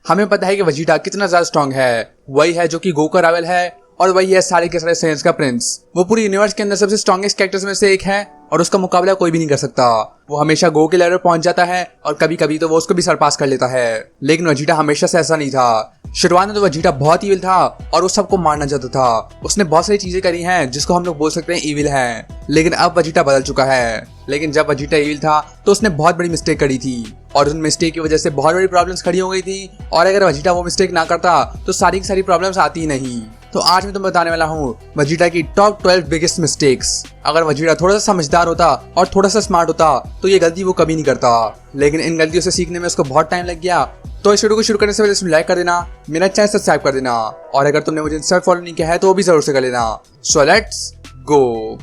हमें पता है कि वेजिटा कितना ज्यादा स्ट्रांग है, वही है जो कि गोकू का राइवल है और वही है सारे के सारे साइंस का प्रिंस। वो पूरी यूनिवर्स के अंदर सबसे स्ट्रॉन्गेस्ट कैरेक्टर्स में से एक है और उसका मुकाबला कोई भी नहीं कर सकता। वो हमेशा गोकू के लेवल पर पहुंच जाता है और कभी कभी तो वो उसको भी सरपास कर लेता है। लेकिन वेजिटा हमेशा से ऐसा नहीं था। शुरुआत में तो वेजिटा बहुत ईविल था और वो सबको मारना चाहता था। उसने बहुत सारी चीजें करी हैं जिसको हम लोग बोल सकते हैं ईविल है। लेकिन अब वेजिटा बदल चुका है। लेकिन जब वेजिटा ईविल था तो उसने बहुत बड़ी मिस्टेक करी थी और उन मिस्टेक की वजह से बहुत बड़ी प्रॉब्लम्स खड़ी हो गई थी। और अगर वेजिटा वो मिस्टेक ना करता तो सारी की सारी प्रॉब्लम्स आती ही नहीं। तो आज मैं तुम्हें बताने वाला हूँ वेजिटा की टॉप 12 बिगेस्ट मिस्टेक्स। अगर वेजिटा थोड़ा सा समझदार होता और थोड़ा सा स्मार्ट होता तो ये गलती वो कभी नहीं करता। लेकिन इन गलतियों से सीखने में उसको बहुत टाइम लग गया। तो इस वीडियो को शुरू करने से पहले इसमें लाइक कर देना, मेरा चैनल सब्सक्राइब कर देना और अगर तुमने मुझे इंस्टा फॉलो नहीं किया है तो वो भी जरूर से कर लेना। So let's go.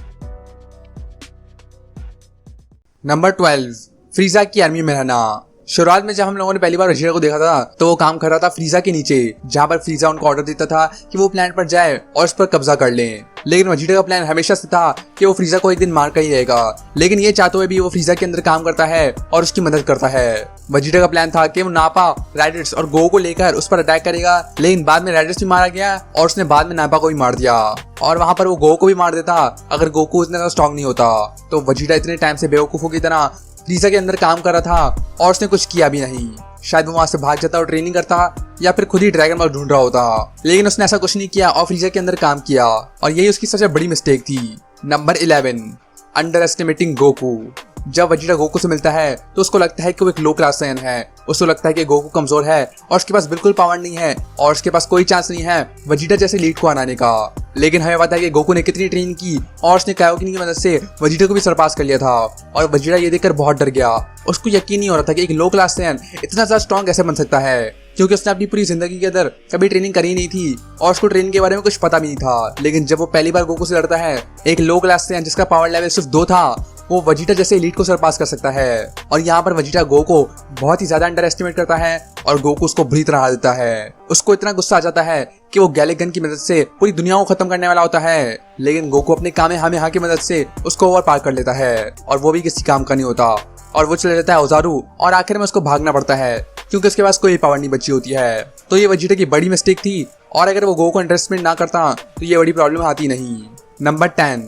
नंबर 12, फ्रीजा की आर्मी में रहना। शुरुआत में जब हम लोगों ने पहली बार वेजिटा को देखा था तो वो काम कर रहा था फ्रीजा के नीचे, जहाँ पर फ्रीजा उनको ऑर्डर देता था कि वो प्लैनेट पर जाए और उस पर कब्जा कर लें। लेकिन वेजिटा का प्लान हमेशा से था कि वो फ्रीजा को एक दिन मार कर ही रहेगा। लेकिन ये चाहते हुए भी वो फ्रीजा के अंदर काम करता है और उसकी मदद करता है। वेजिटा का प्लान था कि वो नापा, रैडिट्स और गोकू को लेकर उस पर अटैक करेगा। लेकिन बाद में रैडिट्स भी मारा गया और उसने बाद में नापा को भी मार दिया और वहां पर वो गोकू को भी मार देता अगर गोकू इतना स्ट्रॉन्ग नहीं होता। तो वेजिटा इतने टाइम से बेवकूफों की तरह फ्रीजा के अंदर काम कर रहा था और उसने कुछ किया भी नहीं। शायद वो वहां से भाग जाता और ट्रेनिंग करता या फिर खुद ही ड्रैगन बॉल ढूंढ रहा होता। लेकिन उसने ऐसा कुछ नहीं किया और फ्रीजा के अंदर काम किया और यही उसकी सबसे बड़ी मिस्टेक थी। Number 11, under estimating Goku. जब वेजिटा गोकू से मिलता है तो उसको लगता है कि वो एक लो क्लास सायन है। उसको लगता है कि गोकू कमजोर है और उसके पास बिल्कुल पावर नहीं है और उसके पास कोई चांस नहीं है वेजिटा जैसे लीड को हराने का। लेकिन हमें पता है कि गोकू ने कितनी ट्रेनिंग की और उसने कायोकिनी की मदद से वेजिटा को भी सरपास कर लिया था और वेजिटा ये देखकर बहुत डर गया। उसको यकीन नहीं हो रहा था कि एक लो क्लास सायन इतना ज्यादा स्ट्रॉन्ग कैसे बन सकता है, क्योंकि उसने अपनी पूरी जिंदगी के अंदर कभी ट्रेनिंग करी नहीं थी और उसको ट्रेनिंग के बारे में कुछ पता भी नहीं था। लेकिन जब वो पहली बार गोकू से लड़ता है, एक लो क्लास सायन जिसका पावर लेवल सिर्फ 2 था, वो वेजिटा जैसे एलीट को सरपास कर सकता है। और यहाँ पर वेजिटा गोकू को बहुत ही ज्यादा अंडर एस्टिमेट करता है और गोकू उसको बुरी तरह हरा देता है। उसको इतना गुस्सा आ जाता है कि वो गैलिक गन की मदद से पूरी दुनिया को खत्म करने वाला होता है। लेकिन गोकू अपने कामेहामेहा की मदद से उसको ओवर पार कर लेता है और वो भी किसी काम का नहीं होता और वो चले जाता है ओजारू और आखिर में उसको भागना पड़ता है क्योंकि उसके पास कोई पावर नहीं बची होती है। तो ये वेजिटा की बड़ी मिस्टेक थी और अगर वो गोकू को अंडर एस्टिमेट ना करता तो ये बड़ी प्रॉब्लम आती नहीं। नंबर 10,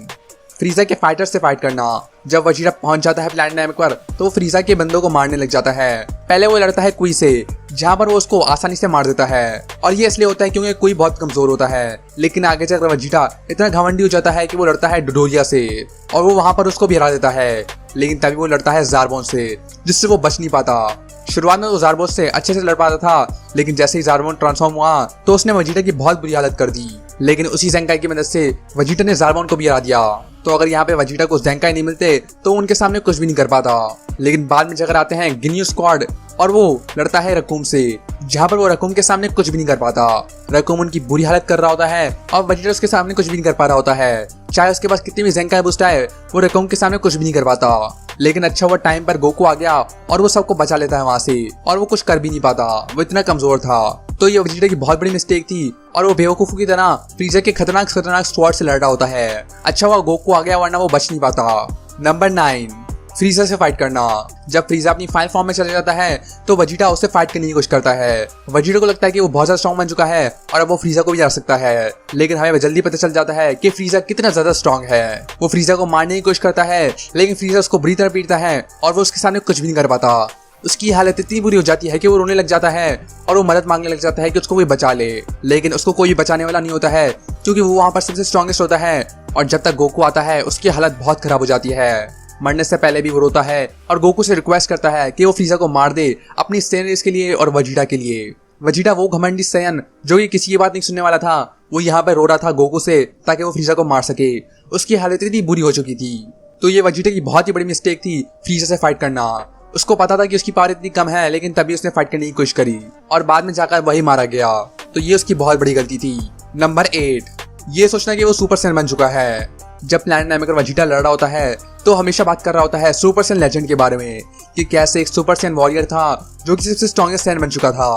फ्रीजा के फाइटर से फाइट करना। जब वेजिटा पहुंच जाता है प्लैनेट नामिक पर तो वो फ्रीजा के बंदों को मारने लग जाता है। पहले वो लड़ता है कुई से, जहां पर वो उसको आसानी से मार देता है और ये इसलिए होता है क्योंकि कुई बहुत कमजोर होता है। लेकिन आगे चलकर वेजिटा इतना घमंडी हो जाता है कि वो लड़ता है डोडोरिया से और वो वहां पर उसको भी हरा देता है। लेकिन तभी वो लड़ता है ज़ारबोन से, जिससे वो बच नहीं पाता। शुरुआत में वो ज़ारबोन से अच्छे से लड़ पाता था, लेकिन जैसे ही ज़ारबोन ट्रांसफॉर्म हुआ तो उसने वेजिटा की बहुत बुरी हालत कर दी। लेकिन उसी ज़ेंकाई की मदद से वेजिटा ने ज़ारबोन को भी हरा दिया। तो अगर यहाँ पे वेजिटा को ज़ेंकाई नहीं मिलते तो उनके सामने कुछ भी नहीं कर पाता। लेकिन बाद में जगह आते हैं गिन्यू स्क्वाड और वो लड़ता है रकूम से, जहाँ पर वो रकूम के सामने कुछ भी नहीं कर पाता। रकूम उनकी बुरी हालत कर रहा होता है और वेजिटा उसके सामने कुछ भी नहीं कर पा रहा होता है। चाहे उसके पास कितनी भी ज़ेंकाई बूस्ट आए, वो रकूम के सामने कुछ भी नहीं कर पाता। लेकिन अच्छा हुआ टाइम पर गोकू आ गया और वो सबको बचा लेता है वहां से और वो कुछ कर भी नहीं पाता, वो इतना कमजोर था। तो ये वेजिटा की बहुत बड़ी मिस्टेक थी और वो बेवकूफों की तरह फ्रीजा के खतरनाक स्वॉर्ड से लड़ रहा होता है। अच्छा हुआ गोकू आ गया वरना वो बच नहीं पाता। नंबर 9, फ्रीजा से फाइट करना। जब फ्रीजा अपनी फाइनल फॉर्म में चला जाता है तो वेजिटा उससे फाइट करने की कोशिश करता है। वेजिटा को लगता है कि वो बहुत ज्यादा स्ट्रॉन्ग बन चुका है और अब वो फ्रीजा को भी हरा सकता है। लेकिन हमें जल्दी पता चल जाता है कि फ्रीजा कितना ज्यादा स्ट्रॉन्ग है। वो फ्रीजा को मारने की कोशिश करता है लेकिन फ्रीजा उसको बुरी तरह पीटता है और वो उसके सामने कुछ भी नहीं कर पाता। उसकी हालत इतनी बुरी हो जाती है कि वो रोने लग जाता है और वो मदद मांगने लग जाता है कि उसको कोई बचा ले। लेकिन उसको कोई बचाने वाला नहीं होता है क्योंकि वो वहां पर सबसे स्ट्रॉन्गेस्ट होता है और जब तक गोकू आता है उसकी हालत बहुत खराब हो जाती है। मरने से पहले भी वो रोता है और गोकू से रिक्वेस्ट करता है कि वो फ्रीजा को मार दे अपनी सेन रेस के लिए और वेजिटा के लिए। वेजिटा वो घमंडी सैयन जो कि किसी की बात नहीं सुनने वाला था, वो यहाँ पे रो रहा था गोकू से ताकि वो फ्रीजा को मार सके। उसकी हालत इतनी बुरी हो चुकी थी। तो ये वेजिटा की बहुत ही बड़ी मिस्टेक थी फ्रीजा से फाइट करना। उसको पता था कि उसकी पावर इतनी कम है लेकिन तभी उसने फाइट करने की कोशिश करी और बाद में जाकर वही मारा गया। तो ये उसकी बहुत बड़ी गलती थी। नंबर 8, ये सोचना कि वो सुपर सैयन बन चुका है। जब प्लैनेट नामिक पर वेजिटा लड़ रहा होता है तो हमेशा बात कर रहा होता है सुपर सैयन लेजेंड के बारे में कि कैसे एक सुपर सैयन वॉरियर था जो कि सबसे स्ट्रॉन्गेस्ट सैयन बन चुका था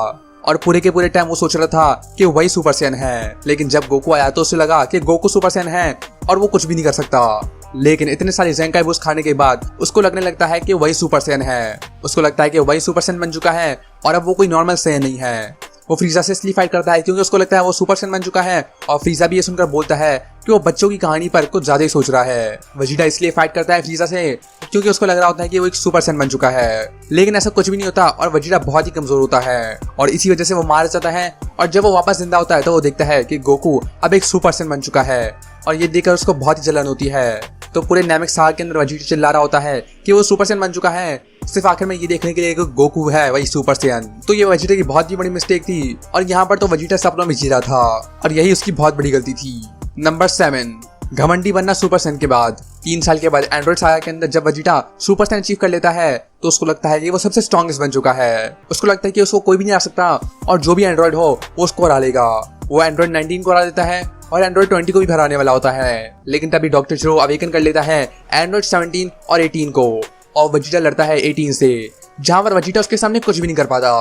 और पूरे के पूरे टाइम वो सोच रहा था कि वही सुपर सैयन है। लेकिन जब गोकू आया तो उसे लगा कि गोकू सुपर सैयन है और वो कुछ भी नहीं कर सकता। लेकिन इतने सारे ज़ेंकाई बूस्ट खाने के बाद उसको लगने लगता है कि वही सुपर सैयन है। उसको लगता है कि वही सुपर सैयन बन चुका है और अब वो कोई नॉर्मल सैयन नहीं है। वो फ्रीजा से इसलिए फाइट करता है क्योंकि उसको लगता है वो सुपर सैयन बन चुका है, और फ्रीजा भी ये सुनकर बोलता है कि वो बच्चों की कहानी पर कुछ ज्यादा ही सोच रहा है। वेजिटा इसलिए फाइट करता है फ्रीजा से क्योंकि उसको लग रहा होता है कि वो एक सुपर सैयन बन चुका है, लेकिन ऐसा कुछ भी नहीं होता और वेजिटा बहुत ही कमजोर होता है और इसी वजह से वो मार जाता है। और जब वो वापस जिंदा होता है तो वो देखता है कि गोकू अब एक सुपर सैयन बन चुका है और ये देखकर उसको बहुत ही जलन होती है। तो पूरे नामिक सागा के अंदर वेजिटा चिल्ला रहा होता है कि वो सुपर सैयन बन चुका है, सिर्फ आखिर में ये देखने के लिए कि गोकू है वही सुपर सैयन। तो ये वेजिटा की बहुत ही बड़ी मिस्टेक थी और यहाँ पर तो वेजिटा सपनों में जी रहा था और यही उसकी बहुत बड़ी गलती थी। नंबर 7, घमंडी बनना सुपर सैयन के बाद। 3 साल के बाद एंड्रॉइड सागा के अंदर जब वेजिटा सुपर सैयन अचीव कर लेता है तो उसको लगता है कि वो सबसे स्ट्रॉन्गेस्ट बन चुका है। उसको लगता है कि उसको कोई भी नहीं हरा सकता और जो भी एंड्रॉइड हो वो उसको हरा लेगा। वो एंड्रॉइड 19 को हरा देता है और एंड्रॉइड 20 को भी हराने वाला होता है, लेकिन तभी डॉक्टर जीरो अवेकन कर लेता है एंड्रॉइड 17 और 18 को और वेजिटा लड़ता है 18 से, जहां पर वेजिटा उसके सामने कुछ भी नहीं कर पाता।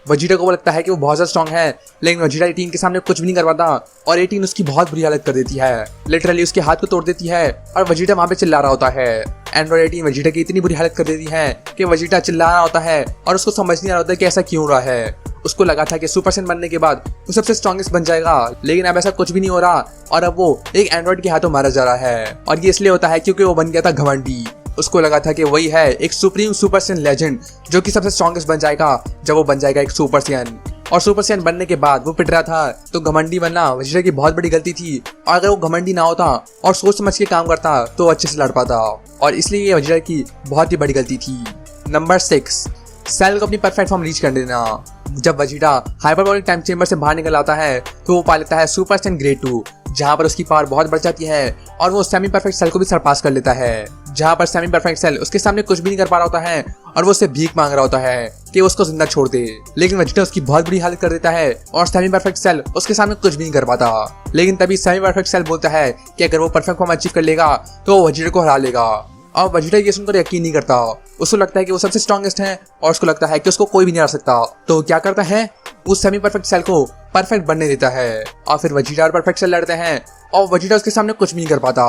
वेजिटा को लगता है कि वो बहुत ज्यादा स्ट्रॉन्ग है, लेकिन वेजिटा 18 के सामने कुछ भी नहीं कर पाता और 18 उसकी बहुत बुरी हालत कर देती है, लिटरली उसके हाथ को तोड़ देती है और वेजिटा वहां पे चिल्ला रहा होता है। एंड्रॉइड 18 वेजिटा की इतनी बुरी हालत कर देती है कि वेजिटा चिल्ला रहा होता है और उसको समझ नहीं आ रहा होता कि ऐसा क्यों हो रहा है। उसको लगा था कि सुपर सैयन बनने के बाद वो सबसे स्ट्रॉन्गेस्ट बन जाएगा, लेकिन अब ऐसा कुछ भी नहीं हो रहा और अब वो एक एंड्रॉइड के हाथों मारा जा रहा है और ये इसलिए होता है क्योंकि वो बन गया था घमंडी। उसको लगा था कि वही है एक सुप्रीम सुपर सैयन लेजेंड जो कि सबसे स्ट्रॉन्गेस्ट बन जाएगा जब वो बन जाएगा एक सुपर सैयन। और सुपर सैयन बनने के बाद वो पिट रहा था, तो घमंडी बनना वेजिटा की बहुत बड़ी गलती थी और अगर वो घमंडी ना होता और सोच समझ के काम करता तो अच्छे से लड़ पाता और इसलिए ये वेजिटा की बहुत ही बड़ी गलती थी। नंबर 6, सेल को अपनी परफेक्ट फॉर्म रीच कर देना। जब वेजिटा हाइपरबोलिक टाइम चेंबर से बाहर निकल आता है तो वो पा लेता है सुपर सैयन ग्रेड 2, जहां पर उसकी पावर बहुत बढ़ जाती है और वो सेमी परफेक्ट सेल को भी सरपास कर लेता है, जहां पर सेमी परफेक्ट सेल उसके सामने कुछ भी नहीं कर पा रहा होता है और वो उससे भीख मांग रहा होता है कि उसको जिंदा छोड़ दे, लेकिन वेजिटा उसकी बहुत बुरी हालत कर देता है और सेमी परफेक्ट सेल उसके सामने कुछ भी नहीं कर पाता। लेकिन तभी सेमी परफेक्ट सेल बोलता है कि अगर वो परफेक्ट फॉर्म अचीव कर लेगा तो वो वेजिटा को हरा लेगा और वेजिटा ये सुनकर यकीन नहीं करता। उसको लगता है कि वो सबसे स्ट्रॉन्गेस्ट है और उसको लगता है कि उसको कोई भी नहीं हरा सकता। तो क्या करता है, उस सेमी परफेक्ट सेल को परफेक्ट बनने देता है और फिर वेजिटा और परफेक्ट सेल लड़ते हैं और वेजिटा उसके सामने कुछ भी नहीं कर पाता।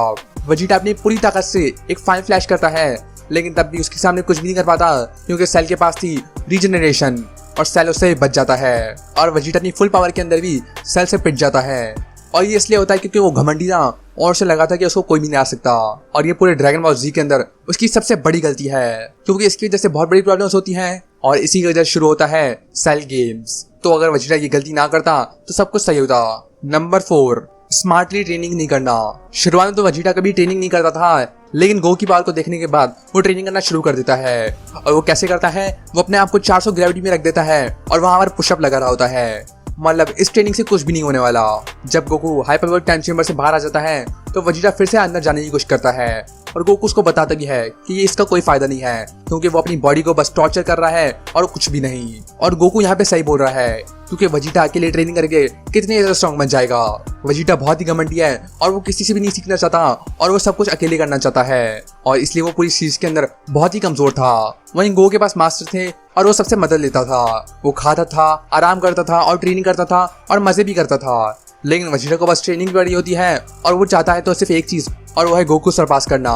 वेजिटा अपनी पूरी ताकत से एक फाइन फ्लैश करता है, लेकिन तब भी उसके सामने कुछ भी नहीं कर पाता क्योंकि सेल के पास थी रीजनरेशन और सेल उससे बच जाता है और वेजिटा अपनी फुल पावर के अंदर भी सेल से पिट जाता है। और ये इसलिए होता है क्योंकि वो घमंडी था और उसे लगा था कि उसको कोई भी नहीं आ सकता और ये पूरे ड्रैगन बॉल जी के अंदर उसकी सबसे बड़ी गलती है क्योंकि इसकी वजह से बहुत बड़ी प्रॉब्लम्स होती हैं और इसी की वजह से शुरू होता है सेल गेम्स। तो अगर वेजिटा ये गलती ना करता तो सब कुछ सही होता। नंबर 4, स्मार्टली ट्रेनिंग नहीं करना। शुरुआत में तो वेजिटा कभी ट्रेनिंग नहीं करता था, लेकिन गो की पावर को देखने के बाद वो ट्रेनिंग करना शुरू कर देता है और वो कैसे करता है, वो अपने आप को 400 ग्रेविटी में रख देता है और वहां पर पुशअप लगा रहा होता है। मतलब इस ट्रेनिंग से कुछ भी नहीं होने वाला। जब गोकू हाइपरबोलिक टाइम चेंबर से बाहर आ जाता है तो वेजिटा फिर से अंदर जाने की कोशिश करता है और गोकू उसको बताता भी है कि ये इसका कोई फायदा नहीं है क्योंकि वो अपनी बॉडी को बस टॉर्चर कर रहा है और कुछ भी नहीं। और गोकू यहाँ पे सही बोल रहा है क्योंकि वेजिटा अकेले ट्रेनिंग करके कितने ज्यादा स्ट्रॉन्ग बन जाएगा। वेजिटा बहुत ही घमंडी है और वो किसी से भी नहीं सीखना चाहता और वो सब कुछ अकेले करना चाहता है और इसलिए वो पूरी सीरीज के अंदर बहुत ही कमजोर था। वहीं गो के पास मास्टर थे और वो सबसे मदद लेता था। वो खाता था, आराम करता था और ट्रेनिंग करता था और मजे भी करता था, लेकिन वेजिटा को बस ट्रेनिंग बड़ी होती है और वो चाहता है तो सिर्फ एक चीज और वो है गोकू सरपास करना।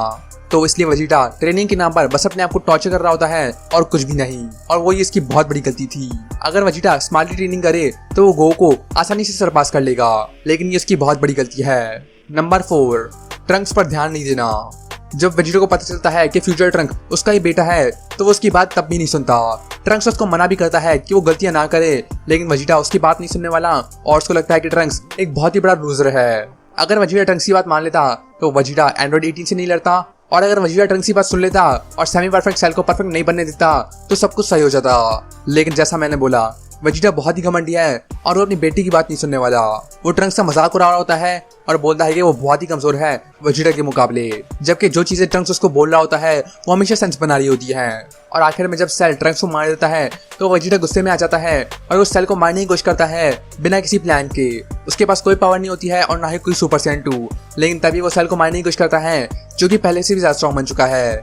तो इसलिए वेजिटा ट्रेनिंग के नाम पर बस अपने आप को टॉर्चर कर रहा होता है और कुछ भी नहीं, और वो ये इसकी बहुत बड़ी गलती थी। अगर वेजिटा स्मार्टली ट्रेनिंग करे तो वो गो को आसानी से सरपास कर लेगा, लेकिन ये इसकी बहुत बड़ी गलती है। नंबर 4, ट्रंक्स पर ध्यान नहीं देना। जब वेजिटा को पता चलता है कि फ्यूचर ट्रंक उसका ही बेटा है तो वो उसकी बात तब भी नहीं सुनता। ट्रंक्स उसको मना भी करता है कि वो गलतियां ना करे, लेकिन वेजिटा उसकी बात नहीं सुनने वाला और उसको लगता है कि ट्रंक्स एक बहुत ही बड़ा लूजर है। अगर वेजिटा ट्रंक्स की बात मान लेता तो वेजिटा एंड्रॉइड 18 से नहीं लड़ता, और अगर वेजिटा ट्रंक्स की बात सुन लेता और सेमी परफेक्ट सेल को परफेक्ट नहीं बनने देता तो सब कुछ सही हो जाता। लेकिन जैसा मैंने बोला, वेजिटा बहुत ही घमंडी है और वो अपनी बेटी की बात नहीं सुनने वाला। वो ट्रंक्स का मजाक उड़ा रहा होता है और बोलता है कि वो बहुत ही कमजोर है वेजिटा के मुकाबले, जबकि जो चीजें ट्रंक्स उसको बोल रहा होता है वो हमेशा सेंस बना रही होती है। और आखिर में जब सेल ट्रंक्स को मार देता है तो वेजिटा गुस्से में आ जाता है और वो सेल को मारने की कोशिश करता है बिना किसी प्लान के। उसके पास कोई पावर नहीं होती है और ना ही कोई सुपर सैयन 2, लेकिन तभी वो सेल को मारने की कोशिश करता है जो कि पहले से भी ज्यादा स्ट्रॉन्ग बन चुका है।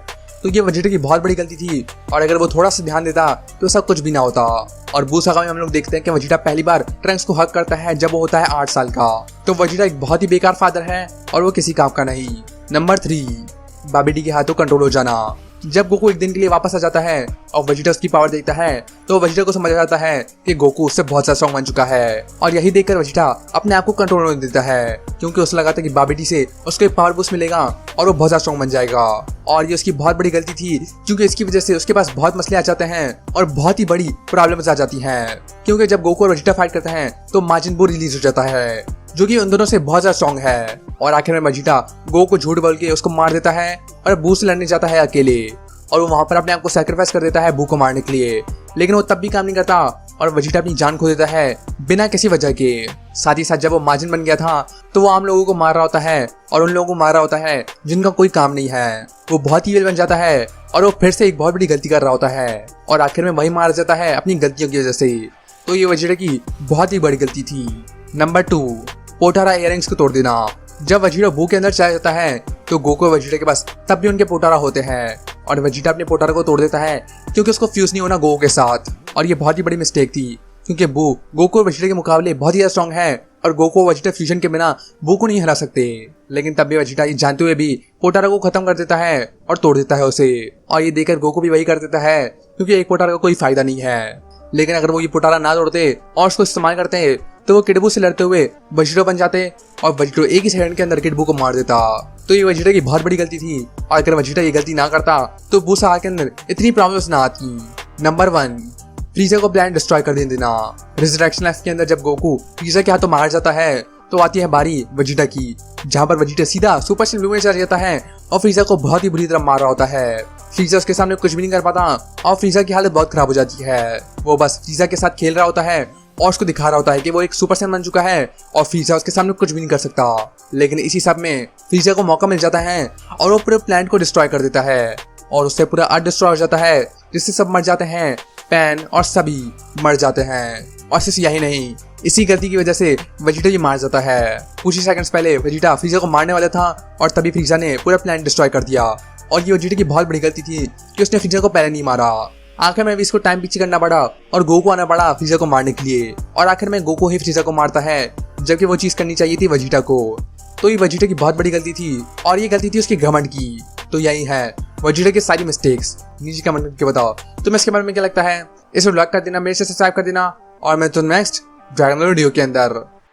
तो ये वेजिटा की बहुत बड़ी गलती थी और अगर वो थोड़ा सा ध्यान देता तो सब कुछ भी ना होता। और बूस्ट सागा में हम लोग देखते हैं कि वेजिटा पहली बार ट्रंक्स को हक करता है जब वो होता है 8 साल का। तो वेजिटा एक बहुत ही बेकार फादर है और वो किसी काम का नहीं। नंबर 3, बाबीडी के हाथों कंट्रोल हो जाना। जब गोकू एक दिन के लिए वापस आ जाता है और वेजिटा उसकी पावर देखता है तो वेजिटा को समझ आ जाता है कि गोकू उससे बहुत ज्यादा स्ट्रॉन्ग बन चुका है। और यही देखकर वेजिटा अपने आप को कंट्रोल होने देता है क्योंकि उसे लगा था कि बाबीटी से उसको एक पावर बूस्ट मिलेगा और वो बहुत ज्यादा स्ट्रॉन्ग बन जाएगा। और ये उसकी बहुत बड़ी गलती थी क्योंकि इसकी वजह से उसके पास बहुत मसले आ जाते हैं और बहुत ही बड़ी प्रॉब्लम्स आ जाती हैं। क्योंकि जब गोकू और वेजिटा फाइट करते हैं तो माजिन बू रिलीज हो जाता है जो कि उन दोनों से बहुत ज्यादा स्ट्रॉन्ग है। और आखिर में वेजिटा गोकू को झूठ बोल के उसको मार देता है और बू से लड़ने जाता है अकेले। और वो वहां पर अपने आप को सैक्रिफाइस कर देता है बू को मारने के लिए, लेकिन वो तब भी काम नहीं करता और वेजिटा अपनी जान खो देता है बिना किसी वजह के। साथ ही साथ जब वो माजिन बन गया था तो वो आम लोगों को मार रहा होता है और उन लोगों को मार रहा होता है जिनका कोई काम नहीं है। वो बहुत ईविल बन जाता है और वो फिर से एक बहुत बड़ी गलती कर रहा होता है और आखिर में वही मार जाता है अपनी गलतियों की वजह से। तो ये वेजिटा की बहुत ही बड़ी गलती थी। नंबर 2, पोटारा इयररिंग्स को तोड़ देना। जब वेजिटा बू के अंदर चला जाता है तो गोकू और वेजिटा के पास तब भी उनके पोटारा होते हैं और वेजिटा अपने पोटारा को तोड़ देता है क्योंकि उसको फ्यूज नहीं होना गोकू के साथ। और ये बहुत ही बड़ी मिस्टेक थी क्योंकि बू गोकू और वेजिटा के मुकाबले बहुत ही ज्यादा स्ट्रॉन्ग है और गोकू और वेजिटा फ्यूजन के बिना बू को नहीं हरा सकते। लेकिन तब भी वेजिटा ये जानते हुए भी पोटारा को खत्म कर देता है और तोड़ देता है उसे। और ये देखकर गोकू भी वही कर देता है क्योंकि एक पोटारा का कोई फायदा नहीं है। लेकिन अगर वो ये पोटारा ना तोड़ते और उसको इस्तेमाल करते तो वो किड बू से लड़ते हुए वेजिटा बन जाते और वेजिटा एक ही सेकंड के अंदर किड बू को मार देता। तो ये वेजिटा की बहुत बड़ी गलती थी और अगर वेजिटा ये गलती ना करता तो बू सागा के अंदर इतनी प्रॉब्लम्स ना आती। नंबर 1, फ्रीजा को प्लान डिस्ट्रॉय कर देना। रिजरेक्शन लाइफ के अंदर जब गोकू फ्रीजा के हाथों मार जाता है तो आती है बारी वेजिटा की, जहाँ पर वेजिटा सीधा सुपर सेन ब्लू में चला जाता है और फ्रीजा को बहुत ही बुरी तरह मार रहा होता है। फ्रीजा उसके सामने कुछ भी नहीं कर पाता और फ्रीजा की हालत बहुत खराब हो जाती है। वो बस फ्रीजा के साथ खेल रहा होता है और उसको दिखा रहा होता है कि वो एक सुपर सैन बन चुका है और फ्रीजा उसके सामने कुछ भी नहीं कर सकता। लेकिन इसी सब में फ्रीजा को मौका मिल जाता है और वो पूरे प्लांट को डिस्ट्रॉय कर देता है और उससे पूरा अर्थ डिस्ट्रॉय हो जाता है जिससे सब मर जाते हैं, पैन और सभी मर जाते हैं। और सिर्फ यही नहीं, इसी गलती की वजह से वेजिटा भी मार जाता है। कुछ ही सेकंड्स पहले वेजिटा फ्रीजा को मारने वाला था और तभी फ्रीजा ने पूरा प्लांट डिस्ट्रॉय कर दिया। और ये वेजिटा की बहुत बड़ी गलती थी कि उसने फ्रीजा को पहले नहीं मारा। आखिर में भी इसको टाइम पीछे करना पड़ा और गोकू आना पड़ा फ्रीजा को मारने के लिए और आखिर में गोकू ही फ्रीजा को मारता है जबकि वो चीज करनी चाहिए थी वेजिटा को। तो ये वेजिटा की बहुत बड़ी गलती थी और ये गलती थी उसके घमंड की। तो यही है वेजिटा की सारी मिस्टेक्स। नीचे कमेंट करके बताओ तुम्हें इसके बारे में क्या लगता है। इसे लाइक कर देना, मेरे से सब्सक्राइब कर देना और मैं तो नेक्स्ट ड्रैगन वीडियो के अंदर